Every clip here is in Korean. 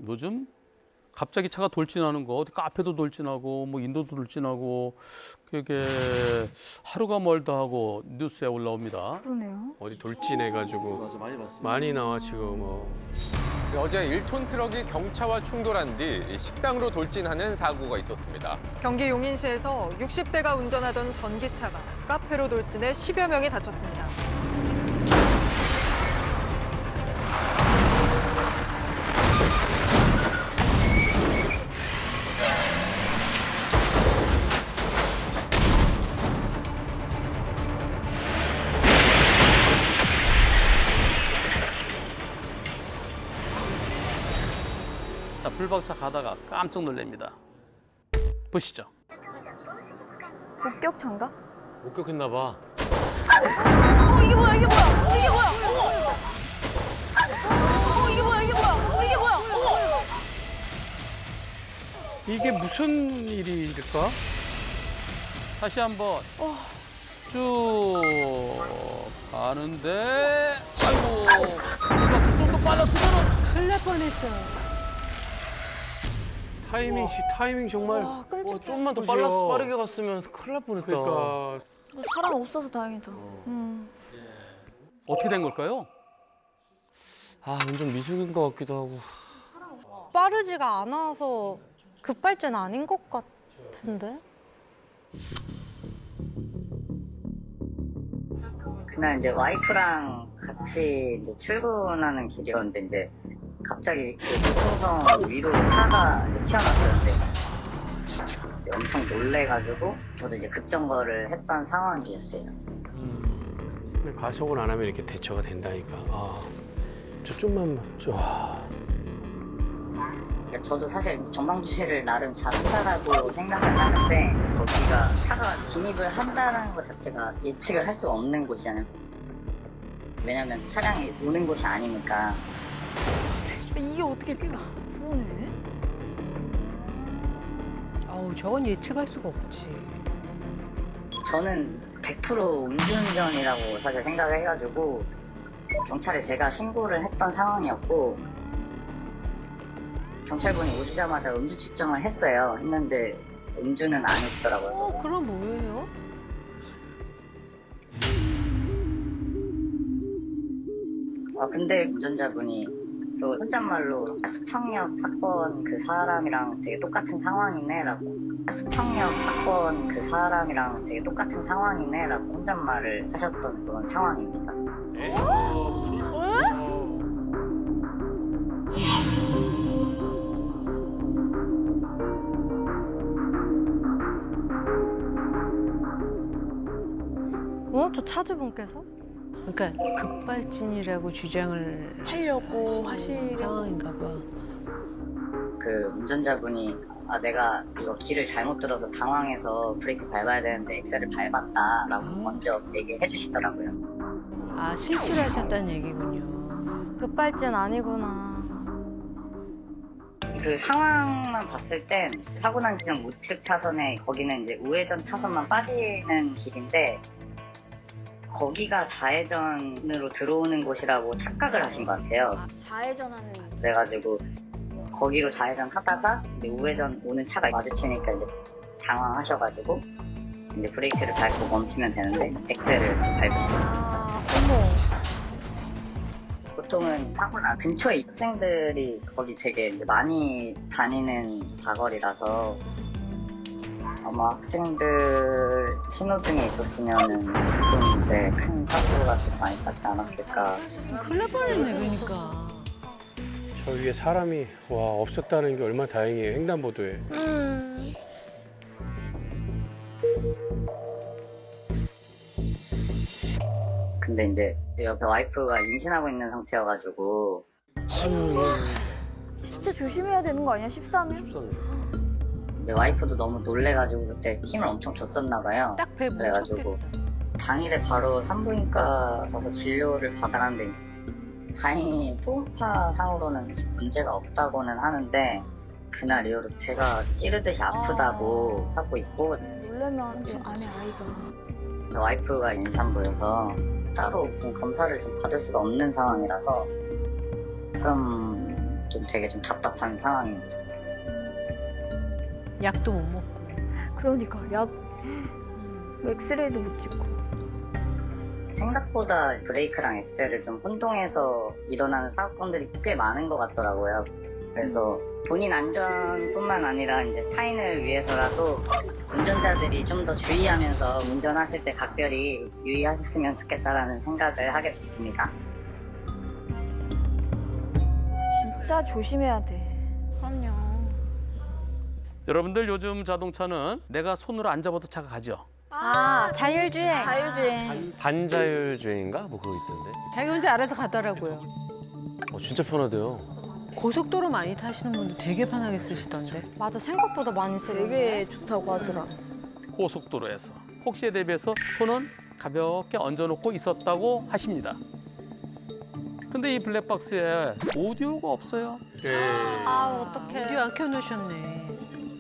요즘 갑자기 차가 돌진하는 거, 어디 카페도 돌진하고, 뭐 인도도 돌진하고, 그게 하루가 멀다 하고 뉴스에 올라옵니다. 그러네요. 어디 돌진해가지고 많이 나와 지금. 어제 1톤 트럭이 경차와 충돌한 뒤 식당으로 돌진하는 사고가 있었습니다. 경기 용인시에서 60대가 운전하던 전기차가 카페로 돌진해 10여 명이 다쳤습니다. 자, 불박차 가다가 깜짝 놀랍니다. 보시죠. 목격차인가? 목격했나 봐. 이게 뭐야? 이게 뭐야? 이게 뭐야? 이게 뭐야? 이게 뭐야? 이게 뭐야? 이게 무슨 일일까? 다시 한번 쭉 가는데, 아이고, 불박차 좀 더 빨랐으면 큰일 날 뻔했어요. 타이밍 정말. 좀만 더 그죠? 빠르게 갔으면 큰일 날 뻔했다. 그러니까 사람 없어서 다행이다. 어떻게 된 걸까요? 운전 미숙인 것 같기도 하고. 빠르지가 않아서 급발진 아닌 것 같은데? 그날 이제 와이프랑 같이 이제 출근하는 길이었는데 이제 갑자기 그 교통선 위로 차가 이제 튀어나왔었는데 이제 엄청 놀래가지고 저도 이제 급정거를 했던 상황이었어요. 가속을 안 하면 이렇게 대처가 된다니까. 저 좀만 그러니까 저도 사실 이제 전방 주시를 나름 잘한다라고 생각을 하는데 거기가 차가 진입을 한다는 것 자체가 예측을 할 수 없는 곳이잖아요. 왜냐면 차량이 오는 곳이 아니니까. 이게 어떻게 그러네. 저건 예측할 수가 없지. 저는 100% 음주운전이라고 사실 생각을 해가지고 경찰에 제가 신고를 했던 상황이었고 경찰분이 오시자마자 음주 측정을 했는데 음주는 아니시더라고요. 그럼 뭐예요? 근데 운전자분이 또 혼잣말로 숙청역 사건 그 사람이랑 되게 똑같은 상황이네라고 숙청역 사건 그 사람이랑 되게 똑같은 상황이네라고 혼잣말을 하셨던 그런 상황입니다. 저 차주분께서? 그러니까 급발진이라고 주장을 하려고 하시려고. 상황인가 봐. 그 운전자분이 내가 이거 길을 잘못 들어서 당황해서 브레이크 밟아야 되는데 엑셀을 밟았다라고 먼저 얘기해 주시더라고요. 실수를 하셨다는 얘기군요. 급발진 아니구나. 그 상황만 봤을 땐 사고 난 지점 우측 차선에 거기는 이제 우회전 차선만 빠지는 길인데 거기가 좌회전으로 들어오는 곳이라고 착각을 하신 것 같아요. 좌회전하는. 그래가지고 거기로 좌회전 하다가 이제 우회전 오는 차가 마주치니까 이제 당황하셔가지고 이제 브레이크를 밟고 멈추면 되는데 엑셀을 밟으신 거예요. 어머. 보통은 사고 난 근처에 학생들이 거기 되게 이제 많이 다니는 사거리라서 아마 학생들 신호등에 있었으면은 좀 큰 사고가 좀 많이 났지 않았을까. 큰일 날 뻔했네, 그러니까. 저 위에 사람이 없었다는 게 얼마나 다행이에요. 횡단보도에. 근데 이제 옆에 와이프가 임신하고 있는 상태여가지고 진짜 조심해야 되는 거 아니야? 13일? 이제 와이프도 너무 놀래가지고 그때 힘을 엄청 줬었나 봐요. 딱 배 못 그래가지고 쳤겠다. 당일에 바로 산부인과 가서 진료를 받아놨는데 다행히 초음파 상으로는 문제가 없다고는 하는데 그날 이후로 배가 찌르듯이 아프다고 하고 있고 놀래면 이 안에 아이가. 와이프가 임산부여서 따로 무슨 검사를 좀 받을 수가 없는 상황이라서 조금 좀 되게 좀 답답한 상황입니다. 약도 못 먹고. 그러니까 약 엑스레이도 못 찍고. 생각보다 브레이크랑 엑셀을 좀 혼동해서 일어나는 사건들이 꽤 많은 것 같더라고요. 그래서 본인 안전뿐만 아니라 이제 타인을 위해서라도 운전자들이 좀 더 주의하면서 운전하실 때 각별히 유의하셨으면 좋겠다라는 생각을 하게 됐습니다. 진짜 조심해야 돼. 그럼요. 여러분들 요즘 자동차는 내가 손으로 안 잡아도 차가 가죠. 자율주행. 자율주행. 반자율주행인가? 뭐 그런 거 있던데. 자기 혼자 알아서 가더라고요. 진짜 편하대요. 고속도로 많이 타시는 분들 되게 편하게 쓰시던데. 맞아, 생각보다 많이 쓰는. 되게 좋다고 하더라. 고속도로에서 혹시에 대비해서 손은 가볍게 얹어놓고 있었다고 하십니다. 근데 이 블랙박스에 오디오가 없어요. 어떡해. 오디오 안 켜놓으셨네.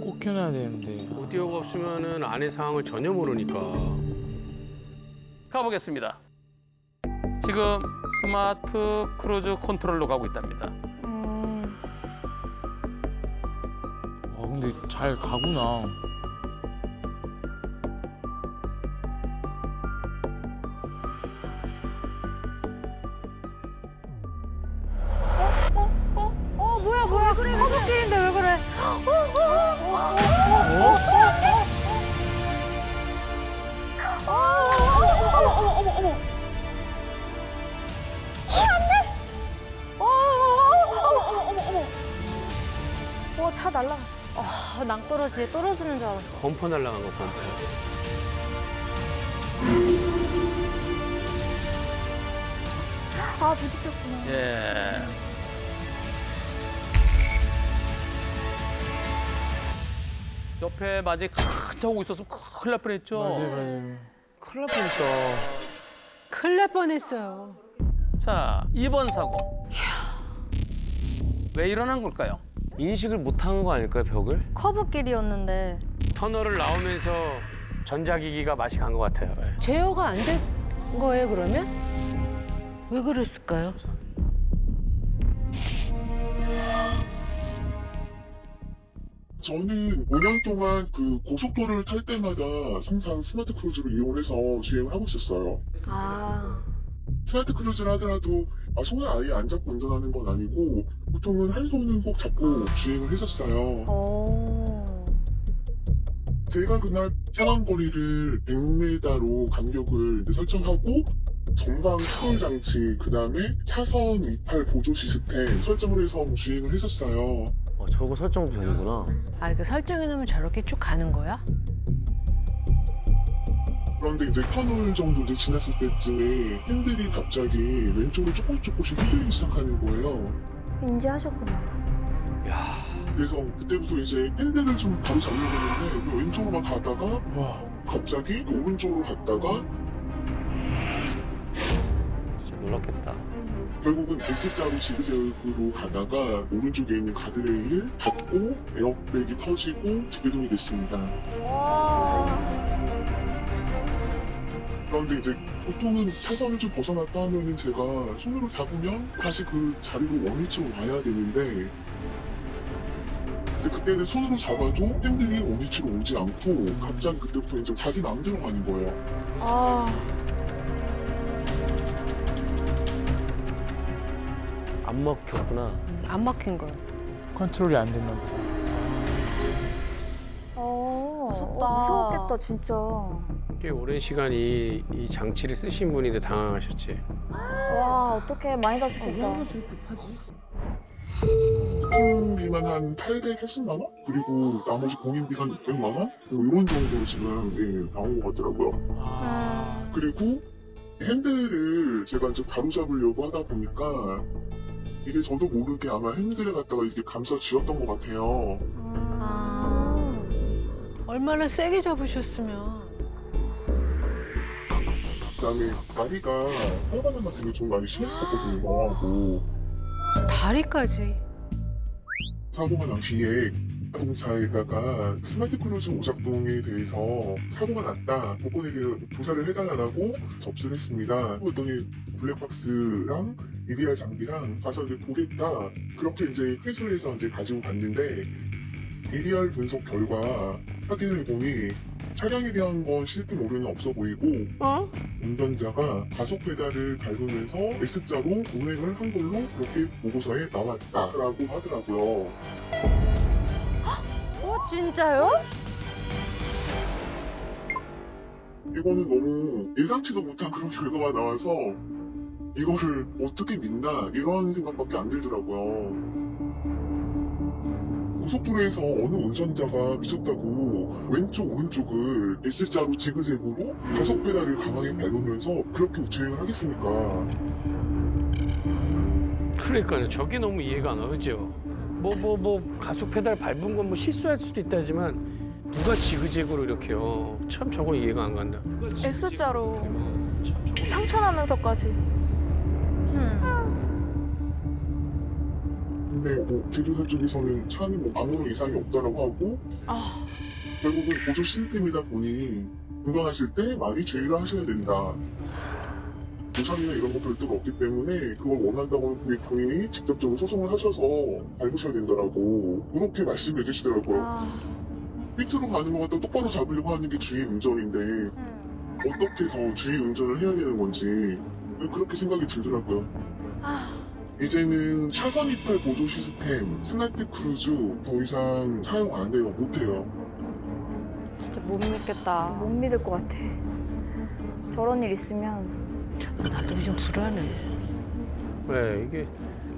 꼭 켜놔야 되는데. 오디오가 없으면은 안의 상황을 전혀 모르니까. 가보겠습니다. 지금 스마트 크루즈 컨트롤로 가고 있답니다. 근데 잘 가구나. 뭐야 그래. 허벅지인데 왜 그래? 어머. 어머. 차 날라갔어. 떨어지는 줄 알았어. 범퍼 날라간 거 범퍼. 부딪혔구나. 예. 옆에 만약에 큰 차 오고 있었으면 큰일 날 뻔했죠. 맞아요. 큰일 날 뻔했다. 큰일 날 뻔했어요. 자, 2번 사고. 왜 일어난 걸까요? 인식을 못한 거 아닐까요, 벽을? 커브길이었는데. 터널을 나오면서 전자기기가 맛이 간 것 같아요. 예. 제어가 안 된 거예요, 그러면? 왜 그랬을까요? 저는 5년 동안 그 고속도로를 탈 때마다 항상 스마트 크루즈를 이용해서 주행을 하고 있었어요. 스마트 크루즈를 하더라도 손을 아예 안 잡고 운전하는 건 아니고 보통은 한 손은 꼭 잡고 주행을 했었어요. 제가 그날 상한 거리를 100m로 간격을 이제 설정하고 전방 추월 장치, 그 다음에 차선 이탈 보조 시스템 설정을 해서 주행을 했었어요. 저거 설정도 되는구나. 이거 설정해놓으면 저렇게 쭉 가는 거야? 그런데 이제 터널 정도 이제 지났을 때쯤에 핸들이 갑자기 왼쪽으로 조금씩 흔들리기 시작하는 거예요. 인지하셨구나. 그래서 그때부터 이제 핸들을 좀 바로 잡려고 했는데 왼쪽으로만 가다가 갑자기 오른쪽으로 갔다가 진짜 놀랐겠다. 결국은 S자로 지그재그로 가다가 오른쪽에 있는 가드레일 닫고 에어백이 터지고 제동이 됐습니다. 그런데 이제 보통은 차선을 좀 벗어났다 하면은 제가 손으로 잡으면 다시 그 자리로 원위치로 와야 되는데 근데 그때는 손으로 잡아도 핸들이 원위치로 오지 않고 갑자기 그때부터 이제 자기 마음대로 가는 거예요. 안 먹혔구나. 안 막힌 거야. 컨트롤이 안 됐나 보다. 무서웠겠다 진짜. 꽤 오랜 시간 이 장치를 쓰신 분인데 당황하셨지. 와 어떡해, 많이 다쳤겠다. 보통비만 한 880만 원? 그리고 나머지 공인비가 한 600만 원? 뭐 이런 정도로 지금 나온 것 같더라고요. 그리고 핸들을 제가 이제 바로 잡으려고 하다 보니까 이게 저도 모르게 아마 핸들을 갖다가 이렇게 감싸 쥐었던 것 같아요. 얼마나 세게 잡으셨으면. 그다음에 다리가 혈관염 같은 게 좀 많이 심했었거든요. 다리까지. 사고가 난 뒤에 자동차에다가 스마트 크루즈 오작동에 대해서 사고가 났다. 복권에게 조사를 해달라고 접수를 했습니다. 그랬더니 블랙박스랑 EDR 장비랑 가서 이제 보겠다. 그렇게 이제 회수를 해서 이제 가지고 갔는데 EDR 분석 결과 확인해보니 차량에 대한 건 실금 오류는 없어 보이고 운전자가 가속 페달을 밟으면서 S자로 운행을 한 걸로 그렇게 보고서에 나왔다라고 하더라고요. 진짜요? 이거는 너무 예상치도 못한 그런 결과가 나와서 이거를 어떻게 믿나 이런 생각밖에 안 들더라고요. 고속도로에서 어느 운전자가 미쳤다고 왼쪽 오른쪽을 S자로 지그재그로 가속 페달을 강하게 밟으면서 그렇게 주행을 하겠습니까? 그러니까요. 저게 너무 이해가 안 와, 그죠? 가속 페달 밟은 건 뭐 실수할 수도 있다지만 누가 지그재그로 이렇게요. 참 저건 이해가 안 간다. S자로 상처나면서까지. 근데 뭐 제조사 쪽에서는 차는 뭐 아무런 이상이 없다라고 하고 결국은 보조 시스템이다 보니 운전하실 때 많이 주의를 하셔야 된다. 보상이나 이런 거 별도가 없기 때문에 그걸 원한다고 하면 본인이 직접적으로 소송을 하셔서 밟으셔야 된다라고 그렇게 말씀해 주시더라고요. 밑으로 가는 거 갖다 똑바로 잡으려고 하는 게 주의 운전인데 어떻게 더 주의 운전을 해야 되는 건지 그렇게 생각이 들더라고요. 이제는 차선 이탈 보조 시스템 스마트 크루즈 더 이상 사용 안 해요. 못 해요. 진짜 못 믿겠다. 못 믿을 것 같아. 저런 일 있으면. 나도 좀 불안해. 네, 이게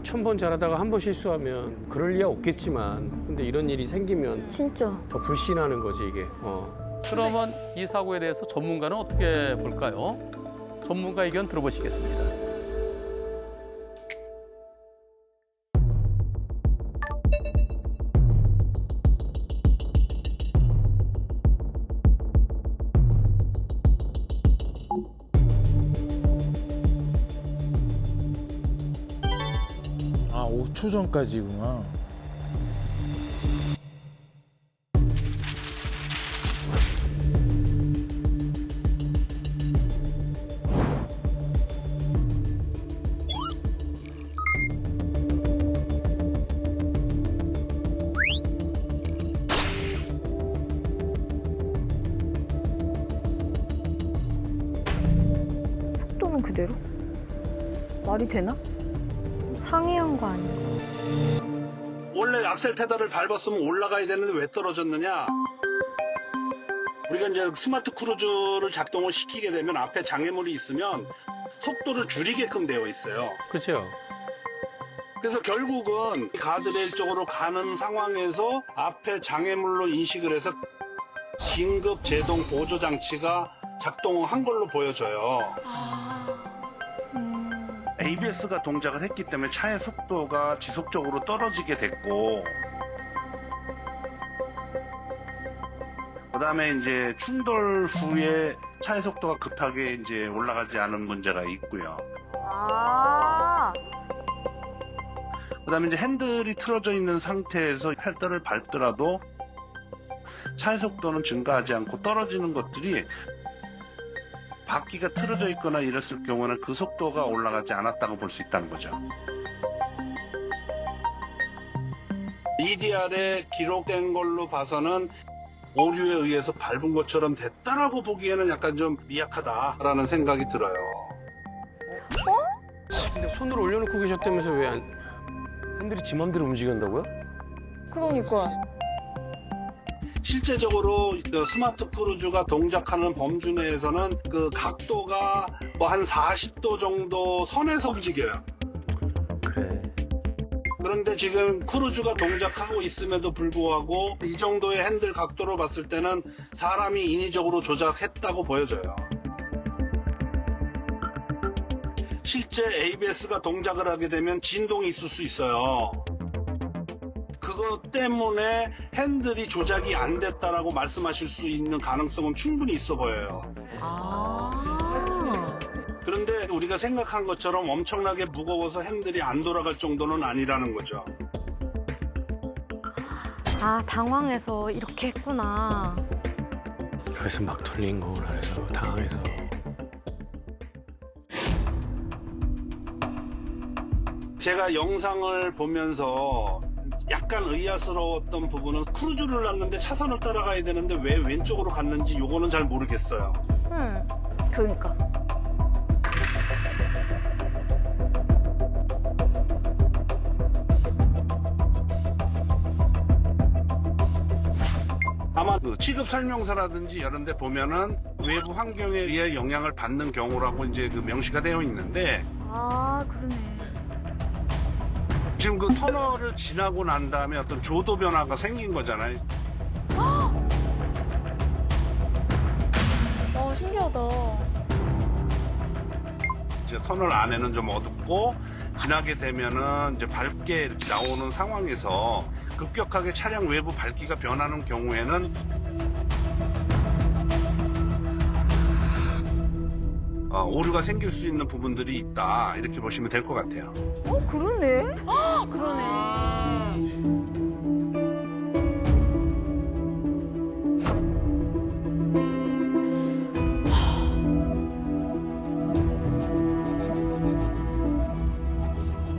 1000번 잘하다가 한 번 실수하면 그럴 리야 없겠지만 근데 이런 일이 생기면 진짜. 더 불신하는 거지 이게. 그러면 이 사고에 대해서 전문가는 어떻게 볼까요? 전문가 의견 들어보시겠습니다. 아 5초 전까지구나. 속도는 그대로? 말이 되나? 상이한 거 아니야? 원래 악셀 페달을 밟았으면 올라가야 되는데 왜 떨어졌느냐? 우리가 이제 스마트 크루즈를 작동을 시키게 되면 앞에 장애물이 있으면 속도를 줄이게끔 되어 있어요. 그렇죠. 그래서 결국은 가드레일 쪽으로 가는 상황에서 앞에 장애물로 인식을 해서 긴급 제동 보조 장치가 작동한 걸로 보여져요. ABS가 동작을 했기 때문에 차의 속도가 지속적으로 떨어지게 됐고, 그다음에 이제 충돌 후에 차의 속도가 급하게 이제 올라가지 않은 문제가 있고요. 그다음에 이제 핸들이 틀어져 있는 상태에서 페달을 밟더라도 차의 속도는 증가하지 않고 떨어지는 것들이 바퀴가 틀어져 있거나 이랬을 경우는 그 속도가 올라가지 않았다고 볼 수 있다는 거죠. EDR에 기록된 걸로 봐서는 오류에 의해서 밟은 것처럼 됐다라고 보기에는 약간 좀 미약하다라는 생각이 들어요. 근데 손을 올려놓고 계셨다면서 왜 안? 핸들이 지 맘대로 움직인다고요? 그러니까. 실제적으로 그 스마트 크루즈가 동작하는 범주 내에서는 그 각도가 뭐 한 40도 정도 선에서 움직여요. 그래. 그런데 지금 크루즈가 동작하고 있음에도 불구하고 이 정도의 핸들 각도로 봤을 때는 사람이 인위적으로 조작했다고 보여져요. 실제 ABS가 동작을 하게 되면 진동이 있을 수 있어요. 그것 때문에 핸들이 조작이 안 됐다라고 말씀하실 수 있는 가능성은 충분히 있어 보여요. 그런데 우리가 생각한 것처럼 엄청나게 무거워서 핸들이 안 돌아갈 정도는 아니라는 거죠. 아, 당황해서 이렇게 했구나. 그래서 막 돌린 거구나. 그래서 당황해서. 제가 영상을 보면서 약간 의아스러웠던 부분은 크루즈를 났는데 차선을 따라가야 되는데 왜 왼쪽으로 갔는지 요거는 잘 모르겠어요. 그러니까. 아마 그 취급 설명서라든지 이런 데 보면은 외부 환경에 의해 영향을 받는 경우라고 이제 그 명시가 되어 있는데 아, 그러네. 지금 그 터널을 지나고 난 다음에 어떤 조도 변화가 생긴 거잖아요. 신기하다. 이제 터널 안에는 좀 어둡고 지나게 되면은 이제 밝게 이렇게 나오는 상황에서 급격하게 차량 외부 밝기가 변하는 경우에는 오류가 생길 수 있는 부분들이 있다 이렇게 보시면 될 것 같아요. 그러네.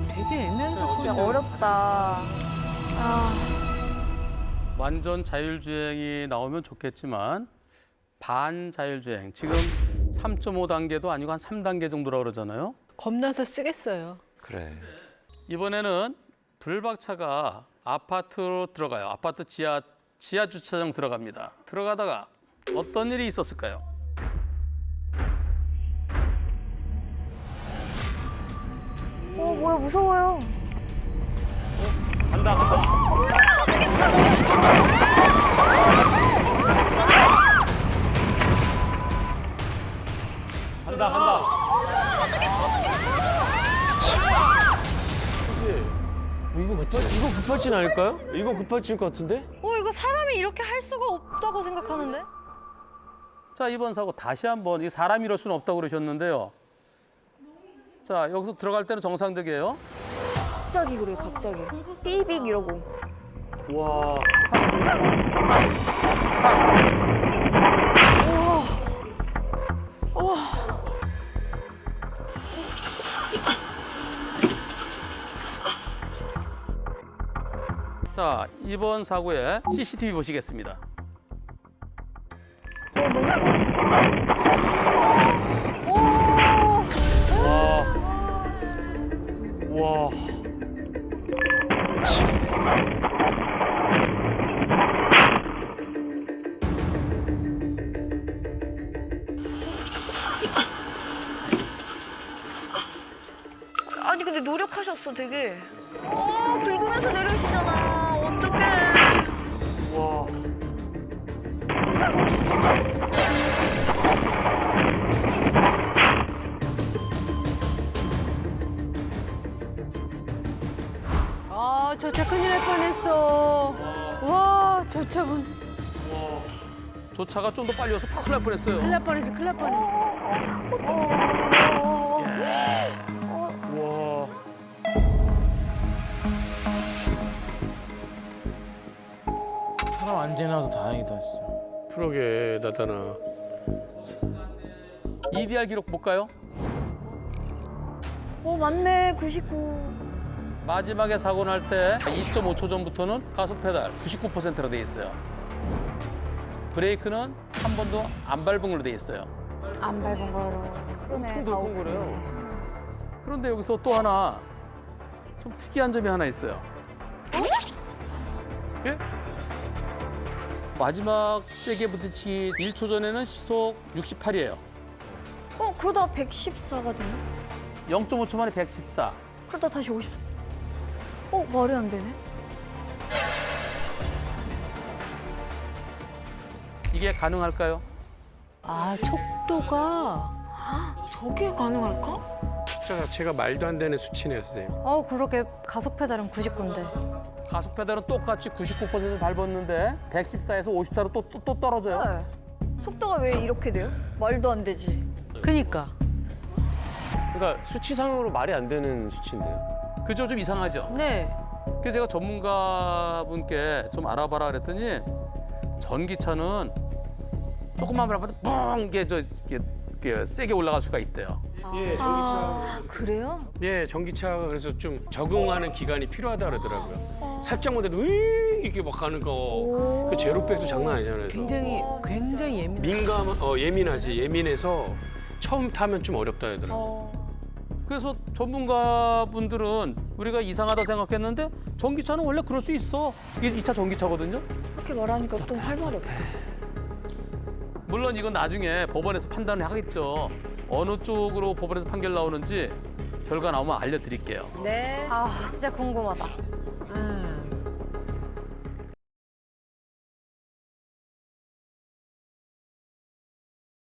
되게 애매한 진짜 어렵다. 완전 자율주행이 나오면 좋겠지만 반자율주행 지금 3.5단계도 아니고 한 3단계 정도라고 그러잖아요. 겁나서 쓰겠어요. 그래. 이번에는 불박차가 아파트로 들어가요. 아파트 지하 주차장 들어갑니다. 들어가다가 어떤 일이 있었을까요? 뭐야, 무서워요. 간다. 간다. 이거 급발진 아닐까요? 이거 급발진 것 같은데? 이거 사람이 이렇게 할 수가 없다고 생각하는데? 자, 이번 사고 다시 한번 이 사람이 이럴 수는 없다고 그러셨는데요. 자, 여기서 들어갈 때는 정상적이에요. 갑자기 그래, 갑자기. 삐빅 이러고. 와. 자, 이번 사고의 CCTV 보시겠습니다. 너무 깨끗해. 와. 아니, 근데 노력하셨어, 되게. 긁으면서 내려오시잖아. 어떡해. 와. 저 차 큰일 날 뻔했어. 와, 저 차분 조차가 좀 더 빨리 와서 큰일 날 뻔했어요. 큰일 날 뻔했어. 와. 사람 안 지나서 다행이다 진짜. 그러게 나타나. EDR 기록 볼까요? 맞네, 99. 마지막에 사고 날 때 2.5초 전부터는 가속 페달 99%로 돼 있어요. 브레이크는 한 번도 안 밟은 걸로 돼 있어요. 안 밟은 거로. 그러네, 다 오프. 그런데 여기서 또 하나 좀 특이한 점이 하나 있어요. 예? 마지막 세게 부딪히기 1초 전에는 시속 68이에요. 그러다 114가 되나? 0.5초 만에 114. 그러다 다시 50. 말이 안 되네. 이게 가능할까요? 속도가 저게 가능할까? 숫자 자체가 말도 안 되는 수치네요, 선생님. 그러게 가속 페달은 99인데. 가속 페달은 똑같이 99% 밟았는데 114에서 54로 또 떨어져요. 속도가 왜 이렇게 돼요? 말도 안 되지. 그니까. 그러니까 수치상으로 말이 안 되는 수치인데요. 그죠? 좀 이상하죠? 네. 그래서 제가 전문가분께 좀 알아봐라 그랬더니 전기차는 조금만 밟아도 뻥 이게 이게 세게 올라갈 수가 있대요. 예, 전기차. 그래요? 예, 전기차가 그래서 좀 적응하는 기간이 필요하다 그러더라고요. 살짝만 해도 이렇게 막 가는 거. 그 제로백도 장난 아니잖아요. 굉장히 예민. 예민하지. 예민해서 처음 타면 좀 어렵다 하더라고요. 그래서 전문가분들은 우리가 이상하다 생각했는데 전기차는 원래 그럴 수 있어. 이게 2차 전기차거든요. 그렇게 말하니까 또 할 말이 없다. 물론 이건 나중에 법원에서 판단을 하겠죠. 어느 쪽으로 법원에서 판결 나오는지 결과 나오면 알려드릴게요. 네. 아 진짜 궁금하다.